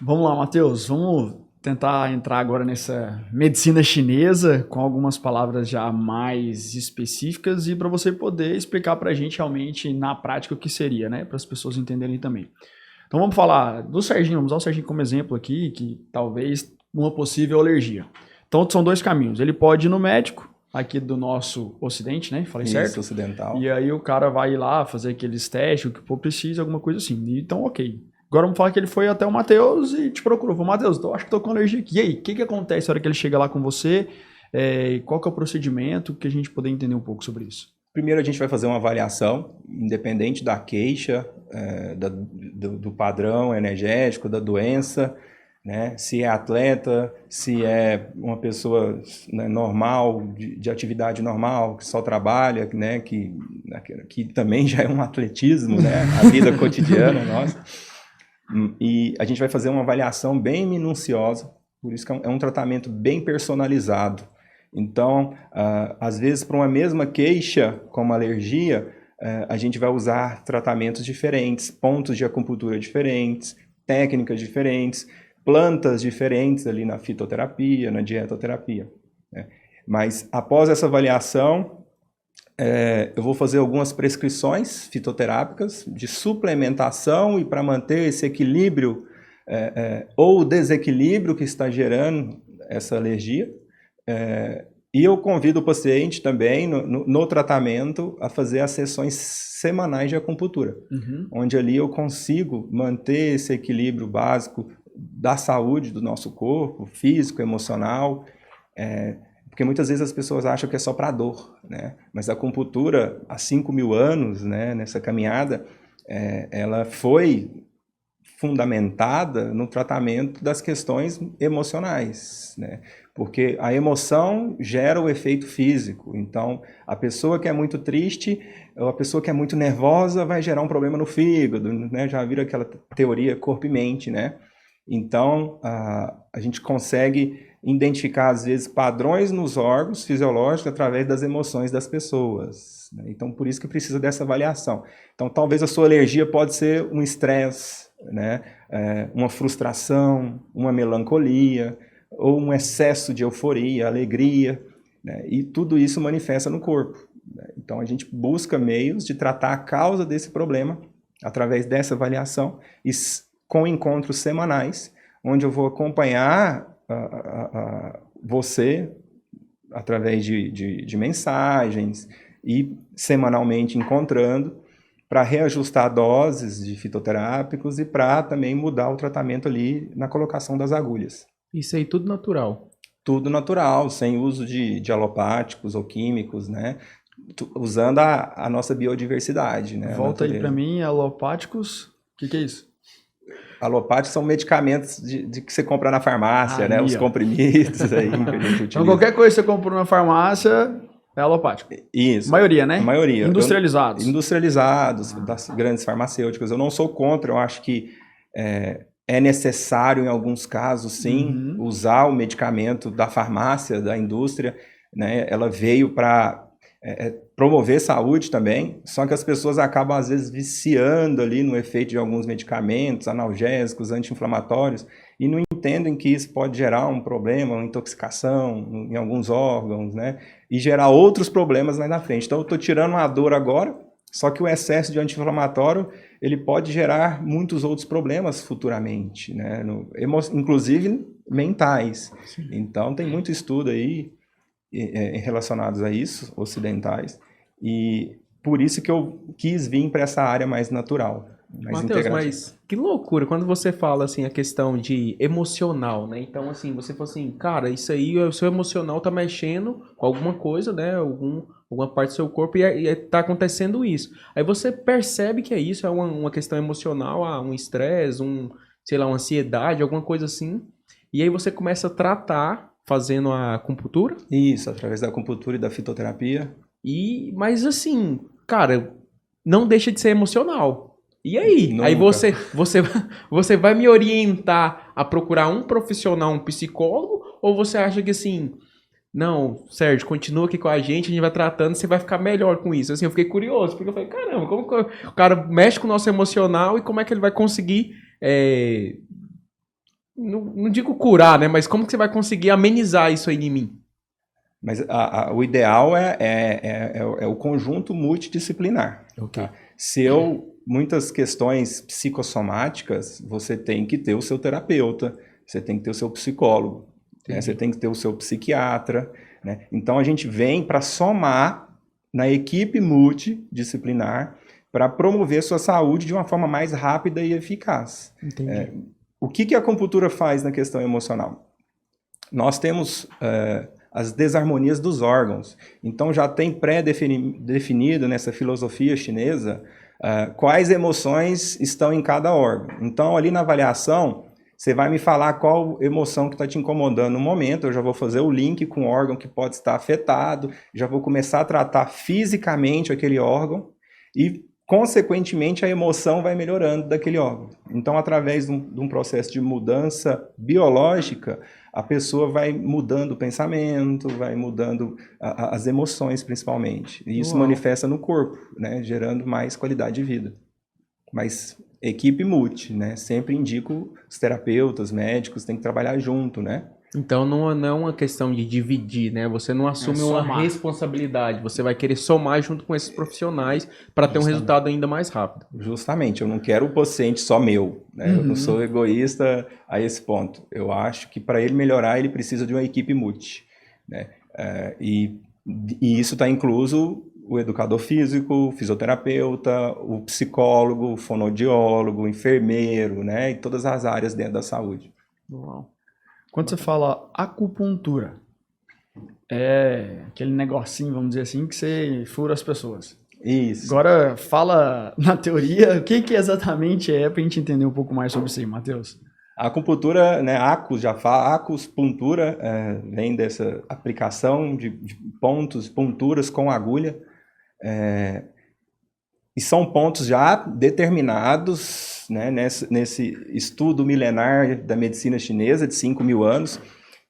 Vamos lá, Matheus. Vamos tentar entrar agora nessa medicina chinesa com algumas palavras já mais específicas e para você poder explicar para a gente realmente na prática o que seria, né? Para as pessoas entenderem também. Então vamos falar do Serginho, vamos usar o Serginho como exemplo aqui, que talvez uma possível alergia. Então são dois caminhos. Ele pode ir no médico, aqui do nosso ocidente, né? Falei certo? Isso, ocidental. E aí o cara vai ir lá fazer aqueles testes, o que for preciso, alguma coisa assim. Então, ok. Agora vamos falar que ele foi até o Matheus e te procurou. Falou, Matheus, eu acho que tô com alergia aqui. E aí, o que acontece na hora que ele chega lá com você? Qual que é o procedimento? Que a gente poder entender um pouco sobre isso. Primeiro a gente vai fazer uma avaliação, independente da queixa, do padrão energético, da doença, né? Se é atleta, se é uma pessoa, né, normal, de atividade normal, que só trabalha, né? Que também já é um atletismo, né? A vida cotidiana nossa. E a gente vai fazer uma avaliação bem minuciosa, por isso que é um tratamento bem personalizado. Então, às vezes, para uma mesma queixa, como alergia, a gente vai usar tratamentos diferentes, pontos de acupuntura diferentes, técnicas diferentes, plantas diferentes ali na fitoterapia, na dietoterapia, né? Mas, após essa avaliação, eu vou fazer algumas prescrições fitoterápicas de suplementação e para manter esse equilíbrio ou desequilíbrio que está gerando essa alergia. E eu convido o paciente também no tratamento a fazer as sessões semanais de acupuntura, onde ali eu consigo manter esse equilíbrio básico da saúde do nosso corpo, físico, emocional, porque muitas vezes as pessoas acham que é só para dor, né? Mas a acupuntura, há 5.000 anos, né, nessa caminhada, ela foi fundamentada no tratamento das questões emocionais, né? Porque a emoção gera o efeito físico. Então, a pessoa que é muito triste, ou a pessoa que é muito nervosa, vai gerar um problema no fígado, né? Já viram aquela teoria corpo e mente, né? Então, a gente consegue identificar, às vezes, padrões nos órgãos fisiológicos através das emoções das pessoas, né? Então, por isso que precisa dessa avaliação. Então, talvez a sua alergia pode ser um estresse, né? Uma frustração, uma melancolia, ou um excesso de euforia, alegria, né? E tudo isso manifesta no corpo, né? Então, a gente busca meios de tratar a causa desse problema através dessa avaliação e com encontros semanais, onde eu vou acompanhar você através de mensagens e semanalmente encontrando para reajustar doses de fitoterápicos e para também mudar o tratamento ali na colocação das agulhas. Isso aí tudo natural? Tudo natural, sem uso de alopáticos ou químicos, né? Usando a nossa biodiversidade, né? Volta aí para mim, alopáticos, o que é isso? Alopáticos são medicamentos de que você compra na farmácia, né? Os comprimidos aí que a gente utiliza. Então qualquer coisa que você comprou na farmácia é alopático. Isso. Maioria, né? A maioria. Industrializados. Industrializados, das grandes farmacêuticas. Eu não sou contra, eu acho que é necessário, em alguns casos, sim, usar o medicamento da farmácia, da indústria, né? Ela veio para promover saúde também, só que as pessoas acabam, às vezes, viciando ali no efeito de alguns medicamentos, analgésicos, anti-inflamatórios, e não entendem que isso pode gerar um problema, uma intoxicação em alguns órgãos, né? E gerar outros problemas mais na frente. Então, eu estou tirando uma dor agora, só que o excesso de anti-inflamatório, ele pode gerar muitos outros problemas futuramente, né? Inclusive mentais. Sim. Então, tem muito estudo aí relacionados a isso, ocidentais, e por isso que eu quis vir para essa área mais natural, mais integrativa. Mas que loucura, quando você fala assim a questão de emocional, né? Então assim, você fala assim, cara, isso aí, o seu emocional tá mexendo com alguma coisa, né? Alguma parte do seu corpo e tá acontecendo isso. Aí você percebe que é isso, é uma questão emocional, um estresse, sei lá, uma ansiedade, alguma coisa assim, e aí você começa a tratar fazendo a acupuntura? Isso, através da acupuntura e da fitoterapia. Mas assim, cara, não deixa de ser emocional. E aí? Nunca. Aí você vai me orientar a procurar um profissional, um psicólogo? Ou você acha que assim, não, Sérgio, continua aqui com a gente vai tratando, você vai ficar melhor com isso? Assim, eu fiquei curioso, porque eu falei, caramba, como que o cara mexe com o nosso emocional e como é que ele vai conseguir não digo curar, né? Mas como que você vai conseguir amenizar isso aí em mim? Mas o ideal é o conjunto multidisciplinar. Ok. Tá? Muitas questões psicossomáticas, você tem que ter o seu terapeuta, você tem que ter o seu psicólogo, né? Você tem que ter o seu psiquiatra, né? Então a gente vem para somar na equipe multidisciplinar para promover sua saúde de uma forma mais rápida e eficaz. Entendi. O que a acupuntura faz na questão emocional? Nós temos as desarmonias dos órgãos. Então já tem pré-definido nessa filosofia chinesa quais emoções estão em cada órgão. Então ali na avaliação, você vai me falar qual emoção que está te incomodando no momento, eu já vou fazer o link com o órgão que pode estar afetado, já vou começar a tratar fisicamente aquele órgão e, consequentemente, a emoção vai melhorando daquele órgão. Então, através de um processo de mudança biológica, a pessoa vai mudando o pensamento, vai mudando as emoções, principalmente. E isso manifesta no corpo, né, gerando mais qualidade de vida. Mas equipe multi, né? Sempre indico os terapeutas, médicos, tem que trabalhar junto, né? Então não é uma questão de dividir, né? Você não assume uma responsabilidade, você vai querer somar junto com esses profissionais para ter um resultado ainda mais rápido. Justamente, eu não quero o paciente só meu, né? Eu não sou egoísta a esse ponto. Eu acho que para ele melhorar, ele precisa de uma equipe multi, né? E isso está incluso o educador físico, o fisioterapeuta, o psicólogo, o fonoaudiólogo, o enfermeiro, né? E todas as áreas dentro da saúde. Uau. Quando você fala acupuntura, é aquele negocinho, vamos dizer assim, que você fura as pessoas. Isso. Agora, fala na teoria, o que exatamente é para a gente entender um pouco mais sobre isso aí, Matheus? A acupuntura, né, acus já fala, acupuntura vem dessa aplicação de pontos, ponturas com agulha, e são pontos já determinados, né, nesse estudo milenar da medicina chinesa de 5.000 anos,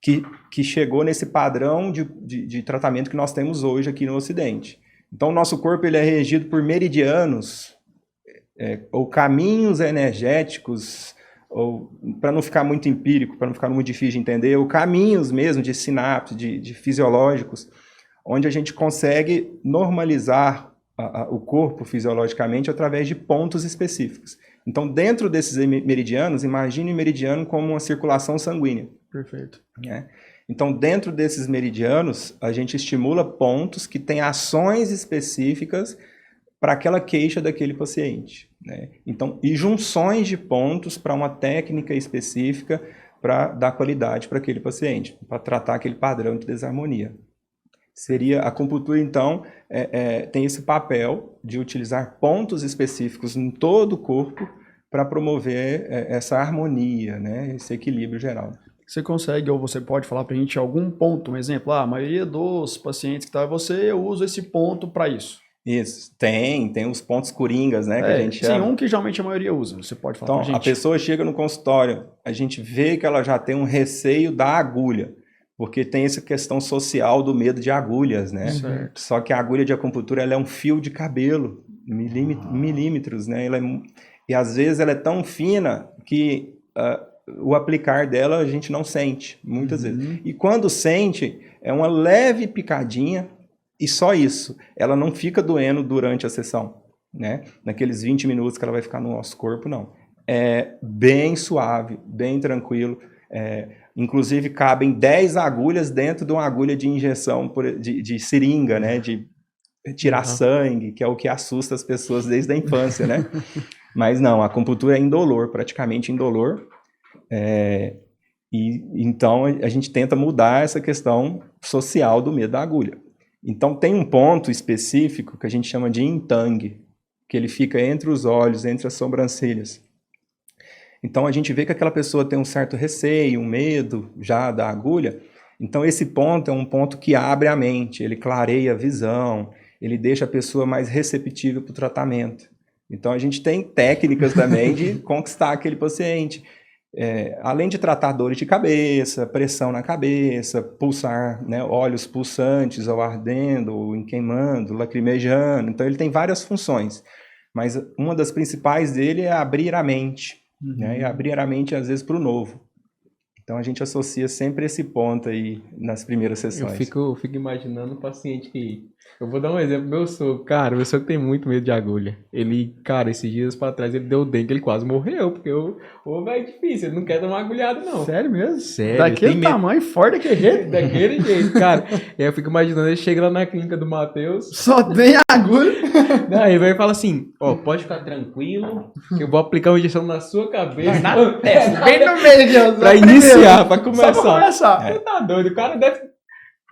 que chegou nesse padrão de tratamento que nós temos hoje aqui no Ocidente. Então, o nosso corpo ele é regido por meridianos, ou caminhos energéticos, ou para não ficar muito empírico, para não ficar muito difícil de entender, ou caminhos mesmo de sinapse, de fisiológicos, onde a gente consegue normalizar o corpo fisiologicamente através de pontos específicos. Então, dentro desses meridianos, imagine o meridiano como uma circulação sanguínea. Perfeito. Né? Então, dentro desses meridianos, a gente estimula pontos que têm ações específicas para aquela queixa daquele paciente. Né? Então, e junções de pontos para uma técnica específica para dar qualidade para aquele paciente, para tratar aquele padrão de desarmonia. A acupuntura, então, tem esse papel de utilizar pontos específicos em todo o corpo para promover essa harmonia, né? Esse equilíbrio geral. Você consegue, ou você pode falar para a gente algum ponto, um exemplo? A maioria dos pacientes que está em você, eu uso esse ponto para isso. Isso, tem os pontos coringas, né, que a gente chama. Sim, um que geralmente a maioria usa, você pode falar pra gente. Então, a pessoa chega no consultório, a gente vê que ela já tem um receio da agulha, porque tem essa questão social do medo de agulhas, né? Certo. Só que a agulha de acupuntura, ela é um fio de cabelo, milímetros, né? E às vezes ela é tão fina que o aplicar dela a gente não sente, muitas vezes. E quando sente, é uma leve picadinha, e só isso. Ela não fica doendo durante a sessão, né? Naqueles 20 minutos que ela vai ficar no nosso corpo, não. É bem suave, bem tranquilo. Inclusive, cabem 10 agulhas dentro de uma agulha de injeção, de seringa, né? De tirar sangue, que é o que assusta as pessoas desde a infância, né? Mas não, a acupuntura é indolor, praticamente indolor. E então, a gente tenta mudar essa questão social do medo da agulha. Então, tem um ponto específico que a gente chama de yin tang, que ele fica entre os olhos, entre as sobrancelhas. Então, a gente vê que aquela pessoa tem um certo receio, um medo já da agulha. Então, esse ponto é um ponto que abre a mente, ele clareia a visão, ele deixa a pessoa mais receptível para o tratamento. Então, a gente tem técnicas também de conquistar aquele paciente. Além de tratar dores de cabeça, pressão na cabeça, pulsar, né, olhos pulsantes ou ardendo, ou queimando, lacrimejando. Então, ele tem várias funções. Mas uma das principais dele é abrir a mente. Né, e abrir a mente, às vezes, para o novo. Então a gente associa sempre esse ponto aí nas primeiras Eu sessões. fico imaginando o paciente que... Eu vou dar um exemplo, meu sogro. Cara, meu sogro tem muito medo de agulha. Ele, cara, esses dias pra trás ele deu dengue, ele quase morreu, porque é difícil, ele não quer tomar agulhada, não. Sério mesmo? Sério, Daquele tem medo. tamanho, forte daquele jeito. Daquele jeito, cara. E aí eu fico imaginando, ele chega lá na clínica do Matheus, Só tem agulha. daí vai e fala assim, ó, pode ficar tranquilo, que eu vou aplicar uma injeção na sua cabeça. Na testa, bem no meio aqui, ó. Pra iniciar, pra Só começar. pra começar. Você tá doido,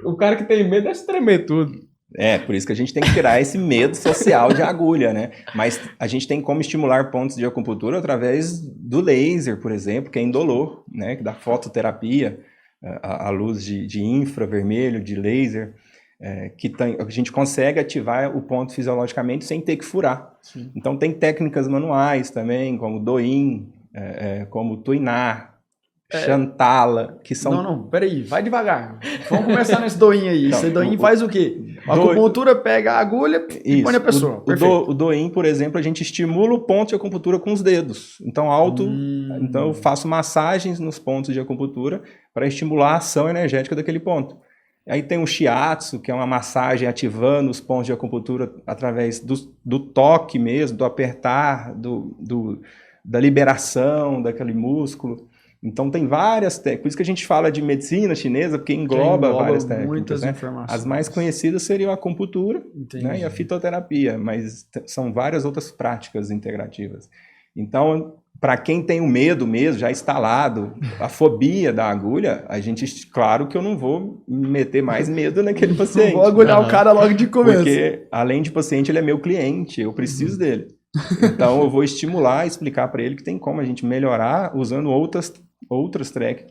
o cara que tem medo deve se tremer tudo. Por isso que a gente tem que tirar esse medo social de agulha, né? Mas a gente tem como estimular pontos de acupuntura através do laser, por exemplo, que é indolor, né? Da fototerapia, a luz de infravermelho, de laser, a gente consegue ativar o ponto fisiologicamente sem ter que furar. Sim. Então tem técnicas manuais também, como Doin, como Tuinar, Chantala, que são... Não, peraí, vai devagar. Vamos começar nesse doinho aí. Não, Esse doinho faz o quê? A acupuntura pega a agulha e põe na pessoa. O Doin, por exemplo, a gente estimula o ponto de acupuntura com os dedos. Então, então eu faço massagens nos pontos de acupuntura para estimular a ação energética daquele ponto. Aí tem o Shiatsu, que é uma massagem ativando os pontos de acupuntura através do toque mesmo, do apertar, da liberação daquele músculo. Então tem várias técnicas, por isso que a gente fala de medicina chinesa, porque engloba várias técnicas. Muitas né? informações. As mais conhecidas seriam a acupuntura, né, e a fitoterapia, mas são várias outras práticas integrativas. Então, para quem tem o medo mesmo, já instalado, a fobia da agulha, claro que eu não vou meter mais medo naquele paciente. Não vou agulhar o cara logo de começo. Porque, além de paciente, ele é meu cliente, eu preciso dele. Então, eu vou estimular e explicar para ele que tem como a gente melhorar usando outras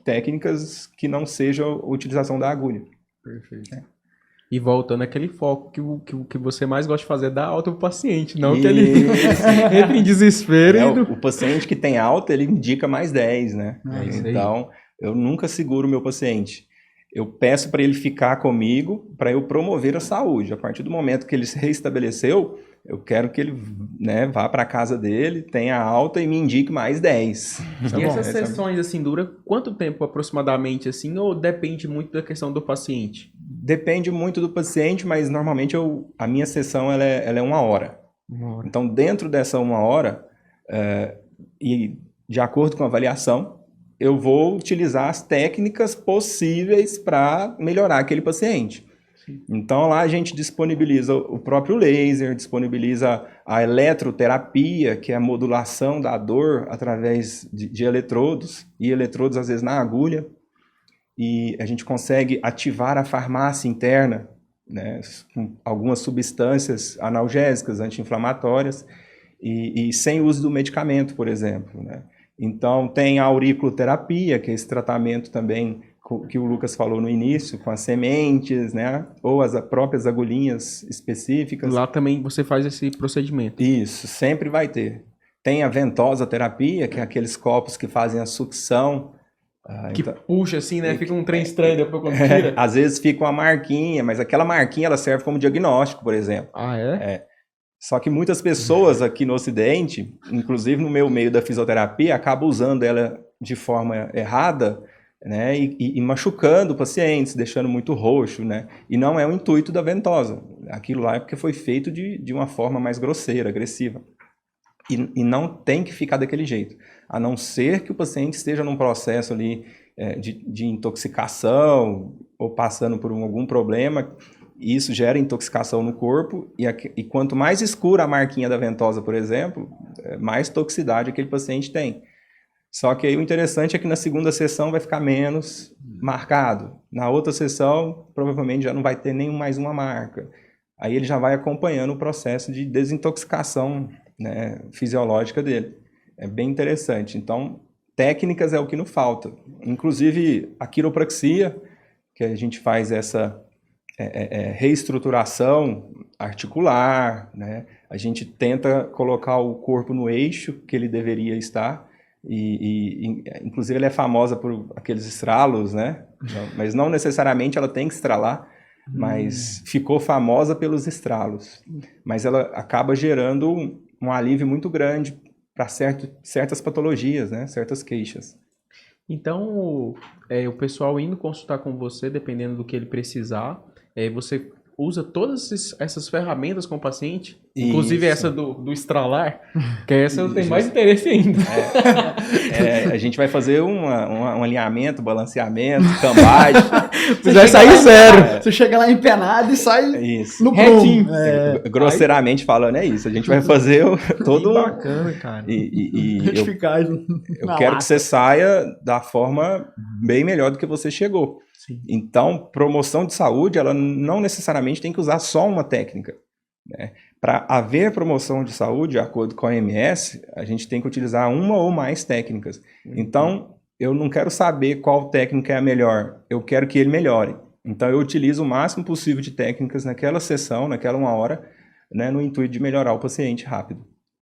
técnicas que não sejam a utilização da agulha. Perfeito. E voltando àquele foco que você mais gosta de fazer é dar alta pro paciente, não que ele entre em desespero. O paciente que tem alta, ele indica mais 10, né? Então, eu nunca seguro o meu paciente. Eu peço para ele ficar comigo para eu promover a saúde. A partir do momento que ele se reestabeleceu, eu quero que ele, né, vá para a casa dele, tenha alta e me indique mais 10. E essas sessões, assim, duram quanto tempo aproximadamente, assim, ou depende muito da questão do paciente? Depende muito do paciente, mas normalmente a minha sessão ela é 1 hora. 1 hora. Então, dentro dessa 1 hora, e de acordo com a avaliação, eu vou utilizar as técnicas possíveis para melhorar aquele paciente. Então, lá a gente disponibiliza o próprio laser, disponibiliza a eletroterapia, que é a modulação da dor através de eletrodos, e eletrodos às vezes na agulha. E a gente consegue ativar a farmácia interna, né, com algumas substâncias analgésicas, anti-inflamatórias, e sem uso do medicamento, por exemplo, né? Então, tem a auriculoterapia, que é esse tratamento também que o Lucas falou no início, com as sementes, né? Ou as próprias agulhinhas específicas. Lá também você faz esse procedimento. Isso, sempre vai ter. Tem a ventosa terapia, que é aqueles copos que fazem a sucção. Que então, puxa assim, né? Fica um trem estranho depois quando tira. Às vezes fica uma marquinha, mas aquela marquinha ela serve como diagnóstico, por exemplo. Ah, é? Só que muitas pessoas aqui no Ocidente, inclusive no meu meio da fisioterapia, acabam usando ela de forma errada, né, e machucando pacientes, deixando muito roxo, né? E não é o intuito da ventosa. Aquilo lá é porque foi feito de uma forma mais grosseira, agressiva. E não tem que ficar daquele jeito. A não ser que o paciente esteja num processo ali de intoxicação ou passando por algum problema, e isso gera intoxicação no corpo, e quanto mais escura a marquinha da ventosa, por exemplo, mais toxicidade aquele paciente tem. Só que aí o interessante é que na segunda sessão vai ficar menos marcado. Na outra sessão, provavelmente já não vai ter mais uma marca. Aí ele já vai acompanhando o processo de desintoxicação, né, fisiológica dele. É bem interessante. Então, técnicas é o que não falta. Inclusive, a quiropraxia, que a gente faz essa reestruturação articular, né? A gente tenta colocar o corpo no eixo que ele deveria estar. Inclusive, ela é famosa por aqueles estralos, né? Mas não necessariamente ela tem que estralar, mas ficou famosa pelos estralos. Mas ela acaba gerando um alívio muito grande para certas patologias, né? Certas queixas. Então, o pessoal indo consultar com você, dependendo do que ele precisar, você usa todas essas ferramentas com o paciente, inclusive Isso. essa do estralar, que essa eu tenho mais interesse ainda. A gente vai fazer um alinhamento, balanceamento, cambagem. Você vai sair zero. Você chega lá empenado e sai Isso. no Retinho. prumo. É. Grosseiramente falando, é isso. A gente vai fazer todo Que um... bacana, cara. E Retificagem eu na quero lata. que você saia da forma bem melhor do que você chegou. Sim. Então, promoção de saúde, ela não necessariamente tem que usar só uma técnica, né? Para haver promoção de saúde, de acordo com a OMS, a gente tem que utilizar uma ou mais técnicas. Então, eu não quero saber qual técnica é a melhor, eu quero que ele melhore. Então, eu utilizo o máximo possível de técnicas naquela sessão, naquela 1 hora, né, no intuito de melhorar o paciente rápido.